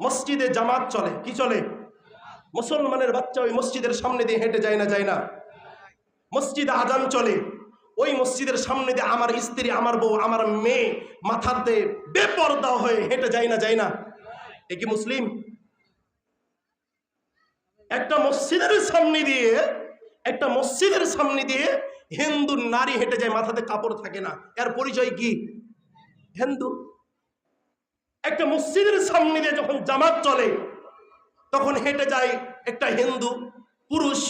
মসজিদে জামাত চলে, কি চলে? মুসলমানের বাচ্চা ওই মসজিদের সামনে দিয়ে হেঁটে যায় না, যায় না? মসজিদে আজান চলে, ওই মসজিদের সামনে দিয়ে আমার স্ত্রী, আমার বউ, আমার মেয়ে মাথাতে বেপরদা হয়ে হেঁটে যায় না, যায় না? এ কি মুসলিম? একটা মসজিদের সামনে দিয়ে হিন্দু নারী হেঁটে যায়, মাথাতে কাপড় থাকে না, এর পরিচয় কি? হিন্দু। একটা মসজিদের সামনে দিয়ে যখন জামাত চলে তখন হেঁটে যায় একটা হিন্দু পুরুষ,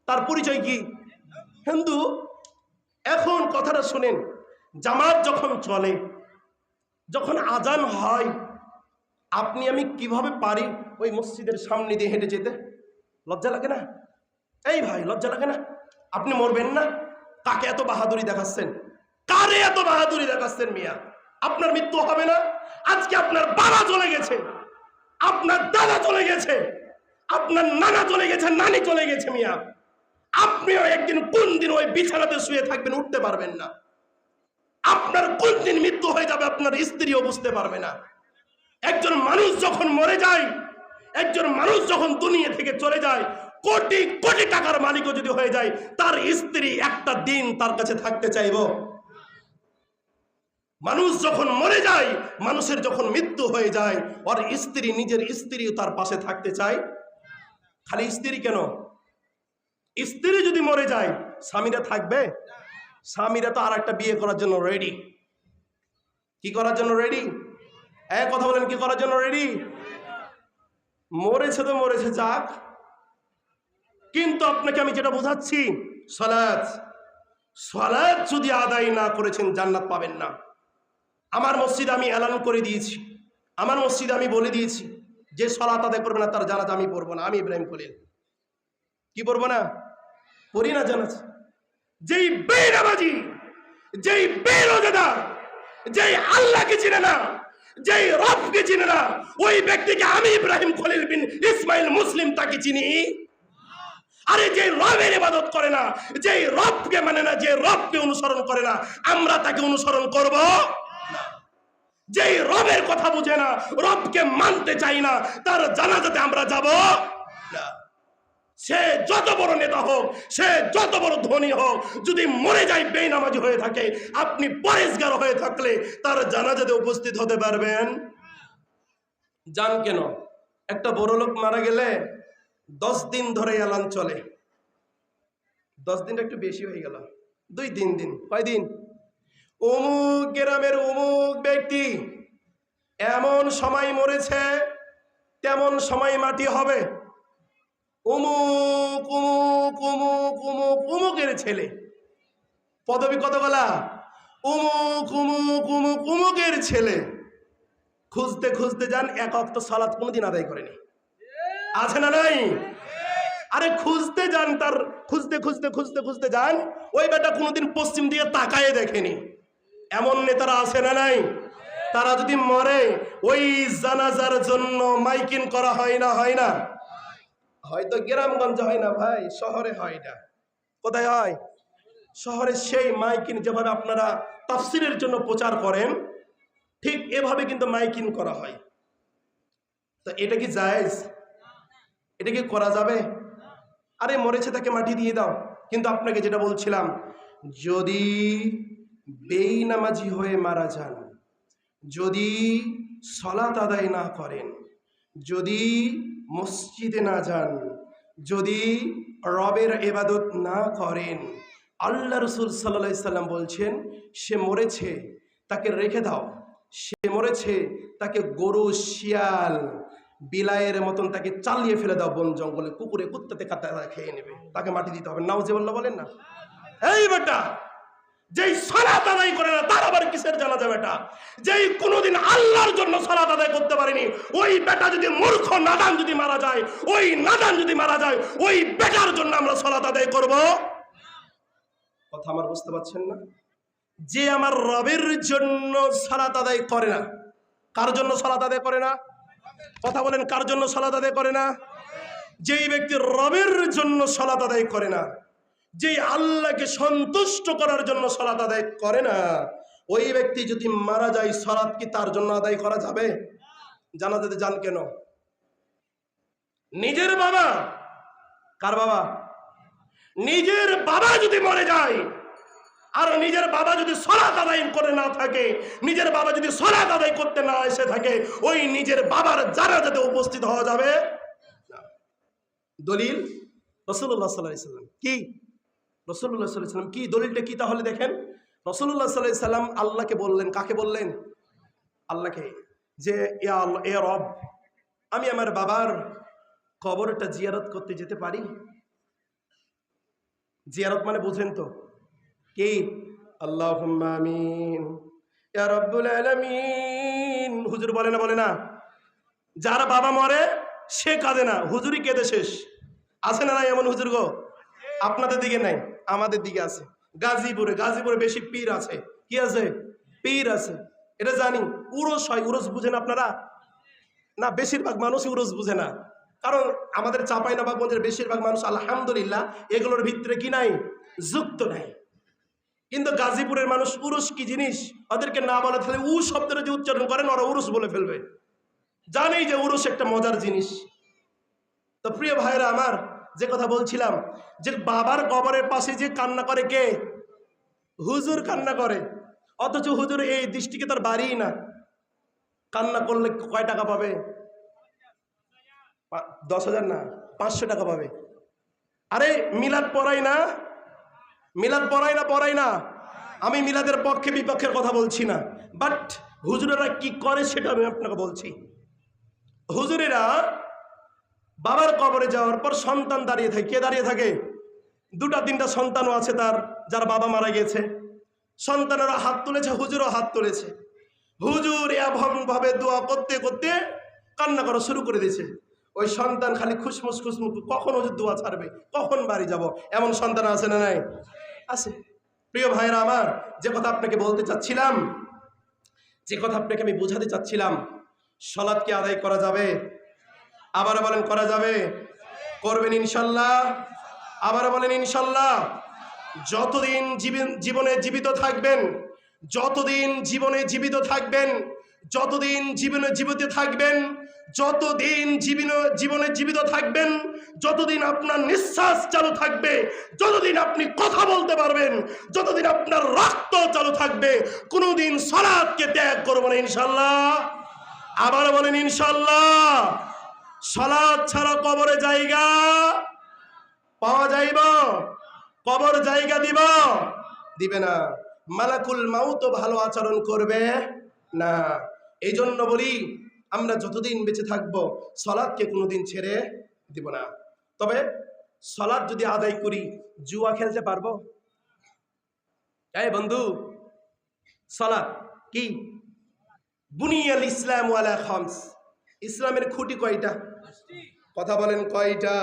তার পরিচয় কি? হিন্দু। এখন কথাটা শুনেন, জামাত যখন চলে, যখন আজান হয়, আপনি আমি কিভাবে পারি ওই মসজিদের সামনে দিয়ে হেঁটে যেতে? লজ্জা লাগে না? এই ভাই, লজ্জা লাগে না? আপনি মরবেন না? কাকে এত বাহাদুরি দেখাচ্ছেন? কারে এত বাহাদুরি দেখাচ্ছেন মিয়া? আপনার মৃত্যু হবে না? আজকে আপনার বাবা চলে গেছে, আপনার দাদা চলে গেছে, আপনার নানা চলে গেছে, নানি চলে গেছে মিয়া। আপনিও একদিন কোন দিন ওই বিছানাতে শুয়ে থাকবেন, উঠতে পারবেন না। আপনার কোন দিন মৃত্যু হয়ে যাবে আপনার স্ত্রীও বুঝতে পারবে না। একজন মানুষ যখন মরে যায়, একজন মানুষ যখন দুনিয়া থেকে চলে যায়, কোটি কোটি টাকার মালিকও যদি হয়ে যায়, তার স্ত্রী একটা দিন তার কাছে থাকতে চাইব? মানুষ যখন মরে যায়, মানুষের যখন মৃত্যু হয়ে যায়, ওর স্ত্রী, নিজের স্ত্রীও তার পাশে থাকতে চায়? খালি স্ত্রী কেন, স্ত্রী যদি মরে যায় স্বামীরা থাকবে? স্বামীরা তো আর একটা বিয়ে করার জন্য রেডি। কি করার জন্য রেডি? কথা বলেন, কি করার জন্য রেডি? মরেছে তো মরেছে, যাক। কিন্তু আপনাকে আমি যেটা বোঝাচ্ছি, সালাত যদি আদায় না করেছেন জান্নাত পাবেন না। আমার মসজিদে আমি এলান করে দিয়েছি, আমার মসজিদে আমি বলে দিয়েছি, যে সালাত আদায় করবে না তার জানাজা আমি পড়বো না। আমি ইব্রাহিম খলিল কি পড়বো না? পড়ি না জানাজা। যেই বেনামাজি, যেই বেরোজাদার, যেই আল্লাহকে চিনে না, যেই রবকে চিনে না, ওই ব্যক্তিকে আমি ইব্রাহিম খলিল বিন ইসমাইল মুসলিম তাকে চিনি? আরে যে রবের ইবাদত করে না, যে রবকে মানে না, যে রবকে অনুসরণ করে না, আমরা তাকে অনুসরণ করব না। যে রবের কথা বুঝে না, রবকে মানতে চাই না, তার জানাজাতে আমরা যাব না। সে যত বড় নেতা হোক, সে যত বড় ধনী হোক, যদি মরে যায় বেনামাজি হয়ে থাকে, আপনি পরেশগার হয়ে থাকলে তার জানাজাতে উপস্থিত হতে পারবেন? জান কেন? একটা বড় লোক মারা গেলে 10 দিন ধরে এলান চলে। 10 দিন একটু বেশি হয়ে গেল, 2-3 দিন। কয়দিন? অমুক গ্রামের অমুক ব্যক্তি এমন সময় মরেছে, তেমন সময় মাটি হবে। অমুক অমুক অমুক অমুক অমুকের ছেলে, পদবী কতগুলা? অমুক অমুক অমুক অমুকের ছেলে। খুঁজতে খুঁজতে যান, এক ওয়াক্ত সালাত কোনোদিন আদায় করেনি। আছে না নাই? আরে খুঁজতে যান, তার খুঁজতে খুঁজতে খুঁজতে খুঁজতে যান, ওই বেটা কোনোদিন পশ্চিম দিকে তাকায়ে দেখেনি। এমন নেতারা আছে না নাই? তারা যদি মরে, ওই জানাজার জন্য মাইকিং করা হয় না? হয় না? হয়তো গ্রামগঞ্জে হয় না ভাই, শহরে হয় না। কোথায় হয়? শহরে। সেই মাইকিং যেভাবে আপনারা তাফসিরের জন্য প্রচার করেন, ঠিক এভাবে কিন্তু মাইকিং করা হয়। তো এটা কি জায়েজ? এটা কি করা যাবে? আরে মরেছে তাকে মাটি দিয়ে দাও। কিন্তু আপনাকে যেটা বলছিলাম, যদি বেনামাজি হয়ে মারা যান, যদি সালাত আদায় না করেন, যদি মসজিদে না যান, যদি রবের ইবাদত না করেন, আল্লাহ রাসূল সাল্লাল্লাহু আলাইহি সাল্লাম বলছেন, সে মরেছে তাকে রেখে দাও। সে মরেছে তাকে গরু, শিয়াল, বিলায়ের মতন তাকে চালিয়ে ফেলে দাও বন জঙ্গলে, কুকুরে কুত্তাতে কাটা খেয়ে নেবে, তাকে মাটি দিতে হবে। নাউজুবিল্লাহ বলেন না? এই বেটা, যেই সালাত আদায় করে না তার আবার কিসের জানাজা? বেটা যেই কোনোদিন আল্লাহর জন্য সালাত আদায় করতে পারেনি, ওই বেটা যদি মূর্খ নাদান যদি মারা যায়, ওই নাদান যদি মারা যায়, ওই বেটার জন্য আমরা সালাত আদায় করব? কথা আমার বুঝতে পারছেন না? যে আমার রবের জন্য সালাত আদায় করে না, কার জন্য সালাত আদায় করে না? কথা বলেন, কার জন্য সালাত আদায় করে না? যেই ব্যক্তি রবের জন্য সালাত আদায় করে না, যেই আল্লাহকে সন্তুষ্ট করার জন্য সালাত আদায় করে না, ওই ব্যক্তি যদি মারা যায়, সালাত কি তার জন্য আদায় করা যাবে? জানাজাতে যান কেন? নিজের বাবা, কার বাবা? নিজের বাবা যদি মরে যায়, আর নিজের বাবা যদি সালাত আদায় করে না থাকে, নিজের বাবা যদি সালাত আদায় করতে না এসে থাকে, ওই নিজের বাবার জানাজাতে উপস্থিত হওয়া যাবে না। দলিল রাসূলুল্লাহ সাল্লাল্লাহু আলাইহি সাল্লাম। কি রাসূলুল্লাহ সাল্লাল্লাহু আলাইহি সাল্লাম কি দলিলটা কি তাহলে দেখেন। রাসূলুল্লাহ সাল্লাল্লাহু আলাইহি সাল্লাম আল্লাহকে বললেন, কাকে বললেন? আল্লাহকে, যে ইয়া আল্লাহ, এ রব, আমি আমার বাবার কবরটা জিয়ারত করতে যেতে পারি? জিয়ারত মানে বুঝেন তো কি? আল্লাহুম্মা আমিন ইয়া রাব্বুল আলামিন। হুজুর বলে না, বলে না? যার বাবা মরে সে কাঁদে না, হুজুরই কেঁদে শেষ। আছে না নাই এমন হুজুর গো? আপনাদের দিকে নাই, আমাদের দিকে আছে। গাজীপুরে বেশি পীর আছে। কি আছে? পীর আছে, এটা জানি। উরস হয়, উরস বুঝেন আপনারা? না, বেশিরভাগ মানুষই উরস বুঝে না। কারণ আমাদের চাঁপাইনবাবগঞ্জের বেশিরভাগ মানুষ আলহামদুলিল্লাহ এগুলোর ভিতরে কি নাই, যুক্ত নাই। কিন্তু গাজীপুরের মানুষ উরস কি জিনিস ওদেরকে না বলে তাহলে উ শব্দটা যে উচ্চারণ করেন ওরা উরস বলে ফেলবে। জানেই যে উরস একটা মজার জিনিস। তো প্রিয় ভাইরা আমার, যে কথা বলছিলাম, যে বাবার কবরের পাশে যে কান্না করে কে? হুজুর কান্না করে। অথচ হুজুর এই দৃষ্টিকে তার বাড়িই না। কান্না করলে কয় টাকা পাবে? 10,000 না, 500 টাকা পাবে। আরে মিলাদ পড়াই না, মিলাদ পড়াই না। আমি মিলাদের পক্ষে বিপক্ষের কথা বলছি না, বাট হুজুরেরা কি করে সেটা আমি আপনাকে বলছি। হুজুরেরা বাবার কবরে যাওয়ার পর সন্তান দাঁড়িয়ে থাকে। কে দাঁড়িয়ে থাকে? 2-3টা সন্তানও আছে তার, যার বাবা মারা গেছে। সন্তানেরা হাত তুলেছে, হুজুরও হাত তুলেছে। হুজুর এমন ভাবে দোয়া করতে করতে কান্না করা শুরু করে দিয়েছে। ওই সন্তান খালি খুশমুস, কখন হুজুর দোয়া ছাড়বে, কখন বাড়ি যাব, এমন সন্তান আছে না নাই? আছে। প্রিয় ভাইরা আমার, যে কথা আপনাকে বলতে চাচ্ছিলাম, যে কথা আপনাকে আমি বোঝাতে চাচ্ছিলাম, সালাত কি আদায় করা যাবে? আবার বলেন, করা যাবে? করবেন ইনশাল্লাহ? আবার বলেন ইনশাল্লাহ। যতদিন জীবনে জীবিত থাকবেন, যতদিন জীবনে জীবিত থাকবেন, যতদিন জীবনে জীবিত থাকবেন, যতদিন জীবনে জীবিত থাকবেন, যতদিন আপনার নিঃশ্বাস চালু থাকবে, যতদিন আপনি কথা বলতে পারবেন, যতদিন আপনার রক্ত চালু থাকবে, কোনোদিন সালাতকে ত্যাগ করবেন না ইনশাল্লাহ। আবার বলেন ইনশাল্লাহ। সালাত ছাড়া কবরে জায়গা পাওয়া যাইব? কবর জায়গা দিবে না। মালাকুল মাউত ভালো আচরণ করবে না। এই জন্য বলি, আমরা যতদিন বেঁচে থাকবো সালাতকে কোনোদিন ছেড়ে দিব না। তবে সালাত যদি আদায় করি, জুয়া খেলতে পারবো? এই বন্ধু, সালাত কি? বুনিয়াল ইসলাম আলা খামস। ইসলামের খুঁটি কয়টা? কথা বলেন, কয়টা?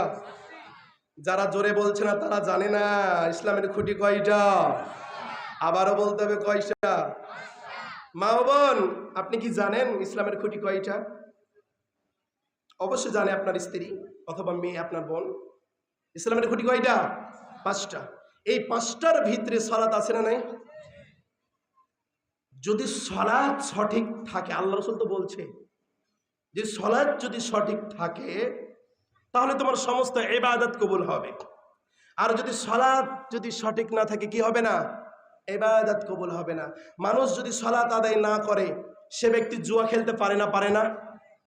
যারা জোরে বলছে না তারা জানে না ইসলামের খুঁটি কয়টা। আবারও বলতে হবে, কয়টা? মা বোন, আপনি কি জানেন ইসলামের খুঁটি কয়টা? অবশ্যই জানে আপনার স্ত্রী অথবা মেয়ে, আপনার বোন। ইসলামের খুঁটি কয়টা? 5টা। এই 5টার ভিতরে সালাত আছে না নাই? যদি সালাত সঠিক থাকে, আল্লাহ রাসূল তো বলছে যে সালাত যদি সঠিক থাকে তাহলে তোমার সমস্ত ইবাদত কবুল হবে। আর যদি সালাত যদি সঠিক না থাকে, কি হবে না? ইবাদত কবুল হবে না। মানুষ যদি সালাত আদায় না করে, সে ব্যক্তি জুয়া খেলতে পারে না?